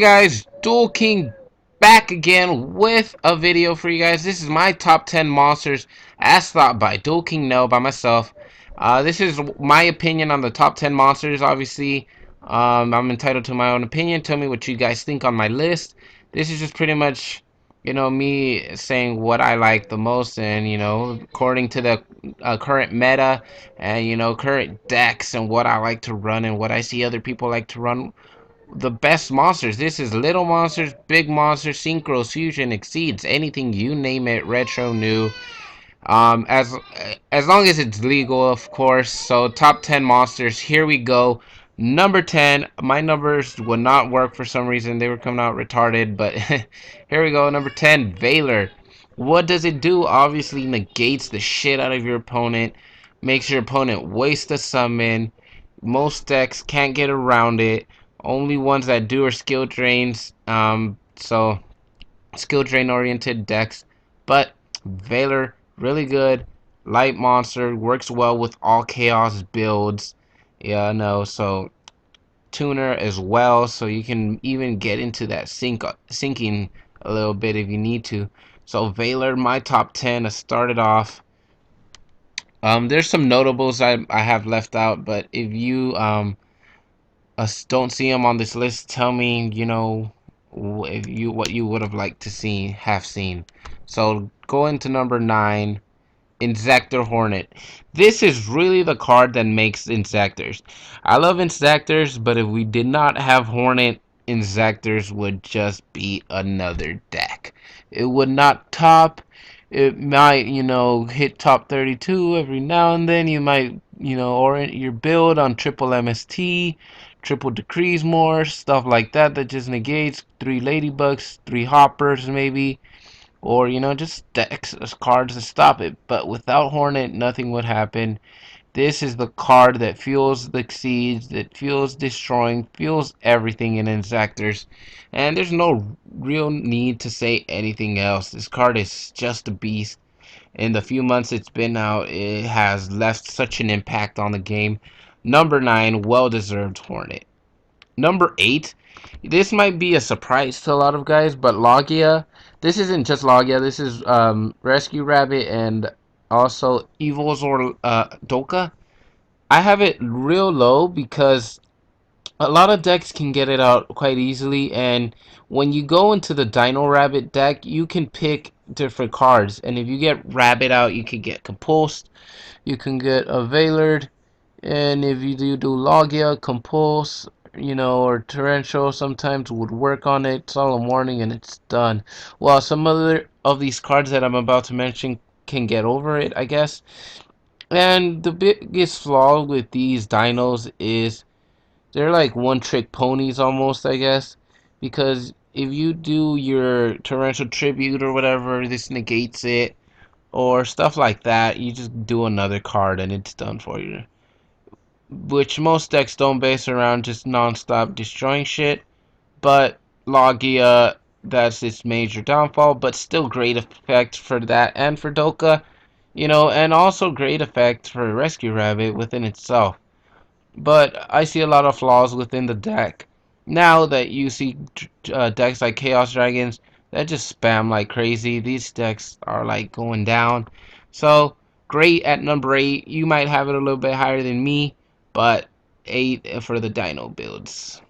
Hey guys, Dual King back again with a video for you guys. This is my top 10 monsters as thought by Dual King, no, by myself. This is my opinion on the top 10 monsters, obviously. I'm entitled to my own opinion. Tell me what you guys think on my list. This is just pretty much, me saying what I like the most and, according to the current meta and, current decks and what I like to run and what I see other people like to run the best monsters. This is little monsters, big monsters, synchros, fusion, exceeds, anything you name it, retro, new. As long as it's legal, of course. So top 10 monsters. Here we go. Number 10. My numbers would not work for some reason. They were coming out retarded, but here we go. Number 10, Valor. What does it do? Obviously negates the shit out of your opponent. Makes your opponent waste a summon. Most decks can't get around it. Only ones that do are skill drains. So skill drain oriented decks. But Valor, really good. Light monster, works well with all chaos builds. Yeah, no, so tuner as well, so you can even get into that sinking a little bit if you need to. So Valor, my top 10. I started off. There's some notables I have left out, but if you don't see them on this list, tell me, if you what you would have liked to have seen. So going to number 9, Insector Hornet. This is really the card that makes Insectors. I love Insectors, but if we did not have Hornet, Insectors would just be another deck. It would not top. It might, hit top 32 every now and then. You might, orient your build on triple MST, triple decrees more, stuff like that that just negates 3 ladybugs, 3 hoppers maybe, or just decks cards to stop it. But without Hornet, nothing would happen. This is the card that fuels the seeds, that fuels destroying, fuels everything in Insectors, and there's no real need to say anything else. This card is just a beast. In the few months it's been out, it has left such an impact on the game. Number 9, well-deserved Hornet. Number 8, this might be a surprise to a lot of guys, but Logia. This isn't just Logia. This is Rescue Rabbit and also Evils or Doka. I have it real low because a lot of decks can get it out quite easily, and when you go into the Dino-rabbit deck, you can pick different cards, and if you get Rabbit out, you can get Compulsed, you can get a Veilard, and if you do Logia, Compulse, or Torrential sometimes would work on it. Solemn Warning, and it's done. While some other of these cards that I'm about to mention can get over it, I guess. And the biggest flaw with these dinos is they're like one-trick ponies almost, I guess. Because if you do your Torrential Tribute or whatever, this negates it. Or stuff like that, you just do another card and it's done for you, which most decks don't base around just non-stop destroying shit. But Logia, that's its major downfall, but still great effect for that and for Doka, and also great effect for Rescue Rabbit within itself. But I see a lot of flaws within the deck. Now that you see decks like Chaos Dragons that just spam like crazy, these decks are like going down. So great at number 8. You might have it a little bit higher than me, but 8 for the Dino builds.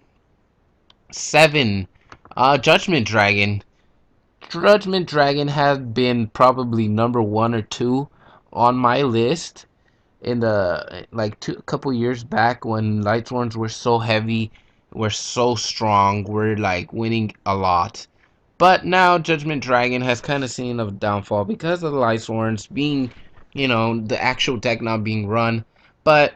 7, Judgment Dragon. Judgment Dragon has been probably number 1 or 2 on my list in the couple years back when Lightsworns were so heavy, were so strong, were like winning a lot. But now Judgment Dragon has kind of seen a downfall because of the Lightsworns being, the actual deck not being run. But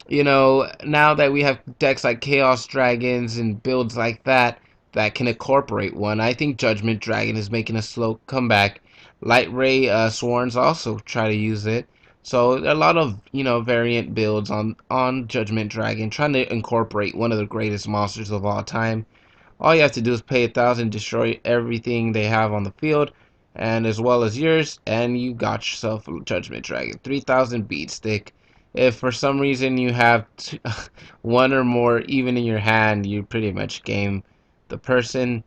now that we have decks like Chaos Dragons and builds like that that can incorporate one, I think Judgment Dragon is making a slow comeback. Light Ray Sworns also try to use it. So a lot of variant builds on Judgment Dragon, trying to incorporate one of the greatest monsters of all time. All you have to do is pay 1,000, destroy everything they have on the field, and as well as yours, and you got yourself a Judgment Dragon. 3,000 beat stick. If for some reason you have one or more even in your hand, you pretty much game the person,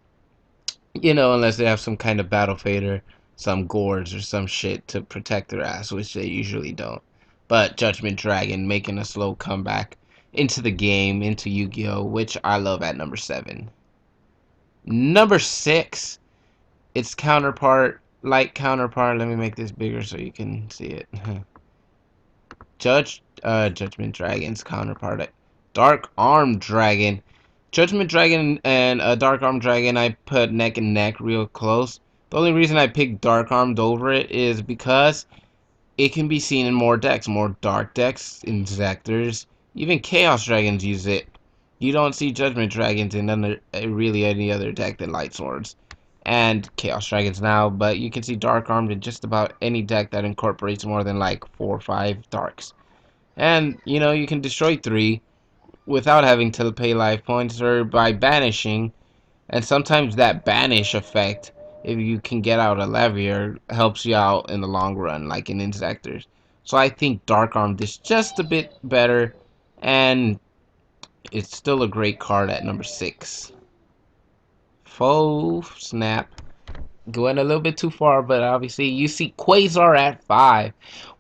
unless they have some kind of battle fate or some gourds or some shit to protect their ass, which they usually don't. But Judgment Dragon making a slow comeback into the game, into Yu-Gi-Oh, which I love at number 7. Number 6, its counterpart. Let me make this bigger so you can see it. Judgment Dragon's counterpart, Dark Arm Dragon. Judgment Dragon and Dark Arm Dragon, I put neck and neck real close. The only reason I picked Dark Armed over it is because it can be seen in more decks, more dark decks, Inzectors, even Chaos Dragons use it. You don't see Judgment Dragons in really any other deck than Light Swords and Chaos Dragons now, but you can see Dark Armed in just about any deck that incorporates more than like 4 or 5 darks. And, you can destroy 3 without having to pay life points or by banishing. And sometimes that banish effect, if you can get out a Levier, helps you out in the long run, like in Insectors. So I think Dark Armed is just a bit better, and it's still a great card at number 6. Faux snap. Going a little bit too far, but obviously you see Quasar at 5.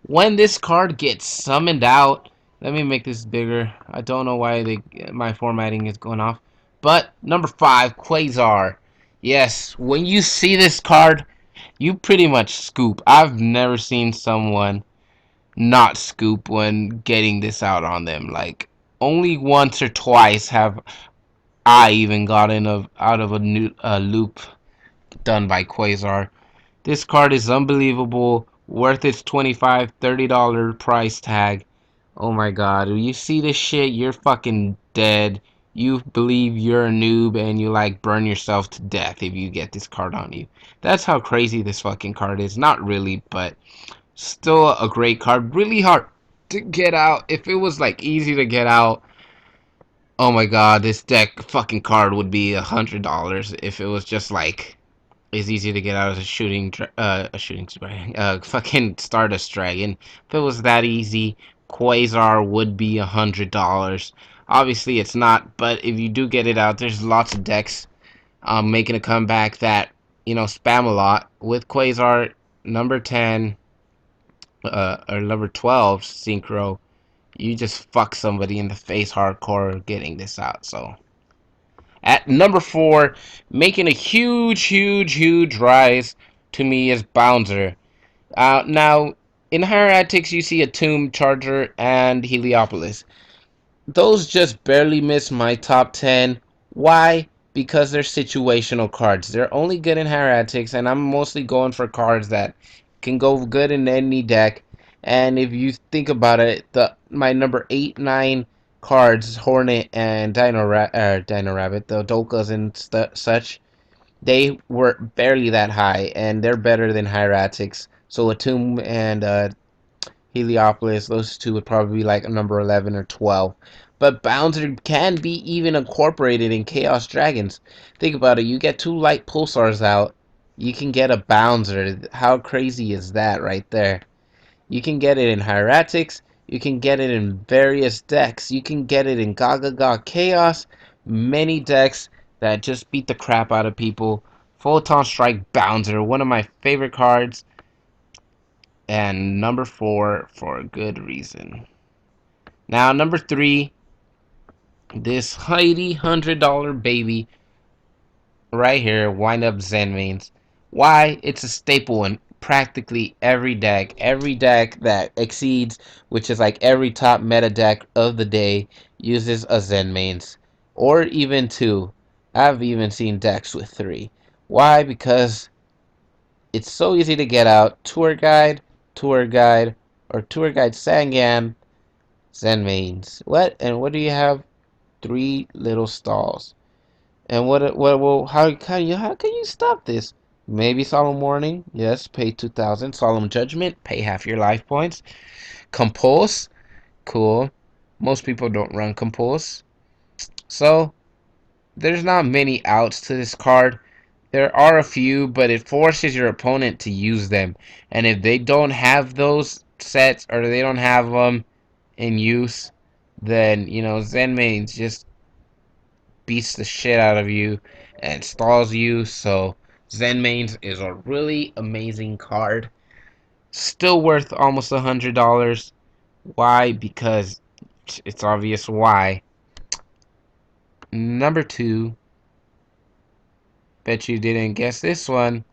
When this card gets summoned out, let me make this bigger. I don't know why my formatting is going off. But number 5, Quasar. Yes, when you see this card, you pretty much scoop. I've never seen someone not scoop when getting this out on them. Like, only once or twice have I even gotten out of a loop done by Quasar. This card is unbelievable, worth its $25, $30 price tag. Oh my god, when you see this shit, you're fucking dead. You believe you're a noob and you like burn yourself to death if you get this card on you. That's how crazy this fucking card is. Not really, but still a great card. Really hard to get out. If it was like easy to get out, oh my god, this deck fucking card would be $100 if it was just like as easy to get out as fucking Stardust Dragon. If it was that easy, Quasar would be $100. Obviously, it's not, but if you do get it out, there's lots of decks making a comeback that spam a lot with Quasar number 10 or number 12 Synchro. You just fuck somebody in the face hardcore getting this out. So at number 4, making a huge rise to me is Bouncer. Now, in Hieratics, you see a Tomb, Charger, and Heliopolis. Those just barely miss my top 10. Why? Because they're situational cards. They're only good in Hieratics, and I'm mostly going for cards that can go good in any deck. And if you think about it, my number 8, 9 cards, Hornet and Dino-rabbit, the Dolkas and such, they were barely that high, and they're better than Hieratics. So Atum and Heliopolis, those two would probably be like number 11 or 12. But Bouncer can be even incorporated in Chaos Dragons. Think about it, you get 2 light pulsars out, you can get a Bouncer. How crazy is that right there? You can get it in Hieratics, you can get it in various decks, you can get it in Gaga Chaos, many decks that just beat the crap out of people. Photon Strike Bouncer, one of my favorite cards, and number 4 for a good reason. Now, number 3, this Heidi $100 baby right here, Wind Up Zenmaines. Why? It's a staple in practically every deck. Every deck that exceeds, which is like every top meta deck of the day, uses a Zenmaines. Or even 2. I've even seen decks with 3. Why? Because it's so easy to get out. Tour Guide, or Tour Guide Sangan, Zenmaines. What? And what do you have? 3 little stalls. And how can you stop this? Maybe Solemn Warning, yes, pay 2,000. Solemn Judgment, pay half your life points. Compulse, cool. Most people don't run Compulse. So, there's not many outs to this card. There are a few, but it forces your opponent to use them. And if they don't have those sets, or they don't have them in use, then, Zenmaines just beats the shit out of you. and stalls you. So Zenmaines is a really amazing card. Still worth almost $100. Why? Because it's obvious why. Number 2, bet you didn't guess this one.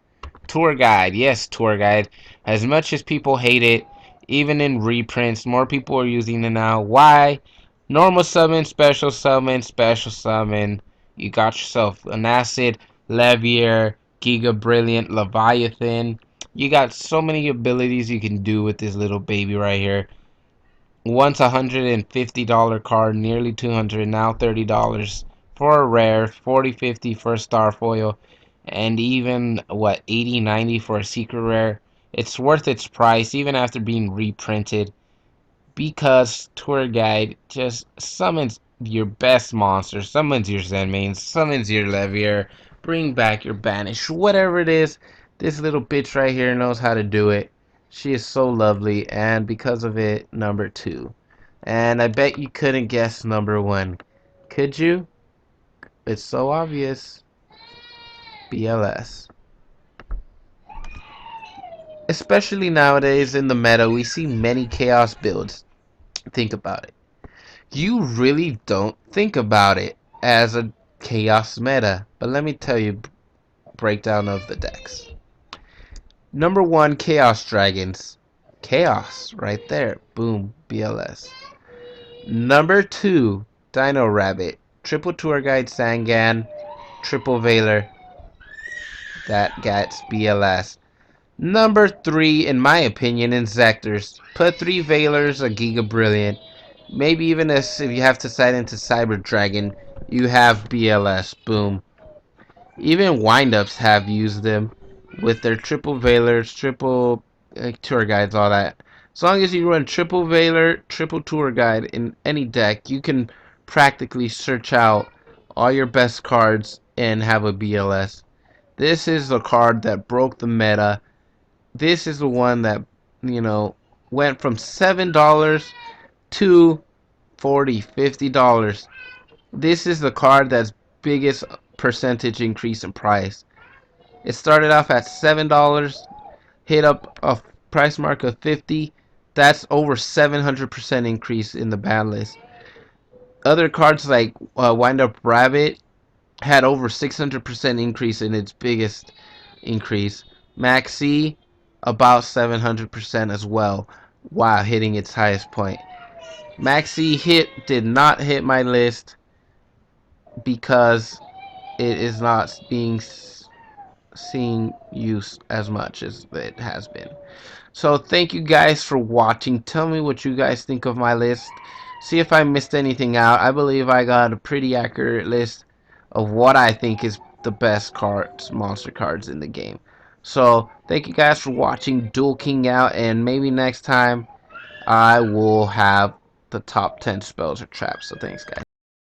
Tour Guide. Yes, Tour Guide. As much as people hate it, even in reprints, more people are using it now. Why? Normal summon, special summon, special summon. You got yourself an Acid, Levier, Giga Brilliant, Leviathan. You got so many abilities you can do with this little baby right here. Once $150 card, nearly 200, now $30 for a rare, 40, 50 for a star foil, and even what 80, 90 for a secret rare. It's worth its price even after being reprinted because Tour Guide just summons your best monster, summons your Zenmain, summons your Levier, bring back your Banish, whatever it is. This little bitch right here knows how to do it. She is so lovely, and because of it, number 2. And I bet you couldn't guess number 1. Could you? It's so obvious. BLS. Especially nowadays in the meta, we see many chaos builds. Think about it. You really don't think about it as a chaos meta. But let me tell you, breakdown of the decks. Number 1, Chaos Dragons. Chaos, right there. Boom, BLS. Number 2, Dino-rabbit. Triple Tour Guide Sangan. Triple Veiler. That gets BLS. Number 3, in my opinion, Insectors. Put 3 Veilers, a Giga Brilliant. Maybe even if you have to side into Cyber Dragon, you have BLS. Boom. Even windups have used them with their triple Veilers, triple Tour Guides, all that. As long as you run triple Veiler, triple Tour Guide in any deck, you can practically search out all your best cards and have a BLS. This is the card that broke the meta. This is the one that, went from $7 to $40, $50. This is the card that's biggest percentage increase in price. It started off at $7, hit up a price mark of 50. That's over 700% increase in the ban list. Other cards like Wind Up Rabbit had over 600% increase in its biggest increase. Maxi about 700% as well, while hitting its highest point. Maxi did not hit my list because it is not being seen use as much as it has been. So thank you guys for watching. Tell me what you guys think of my list. See if I missed anything out. I believe I got a pretty accurate list of what I think is the best cards, monster cards in the game. So thank you guys for watching Duel King out, and maybe next time I will have the top 10 spells or traps. So thanks guys.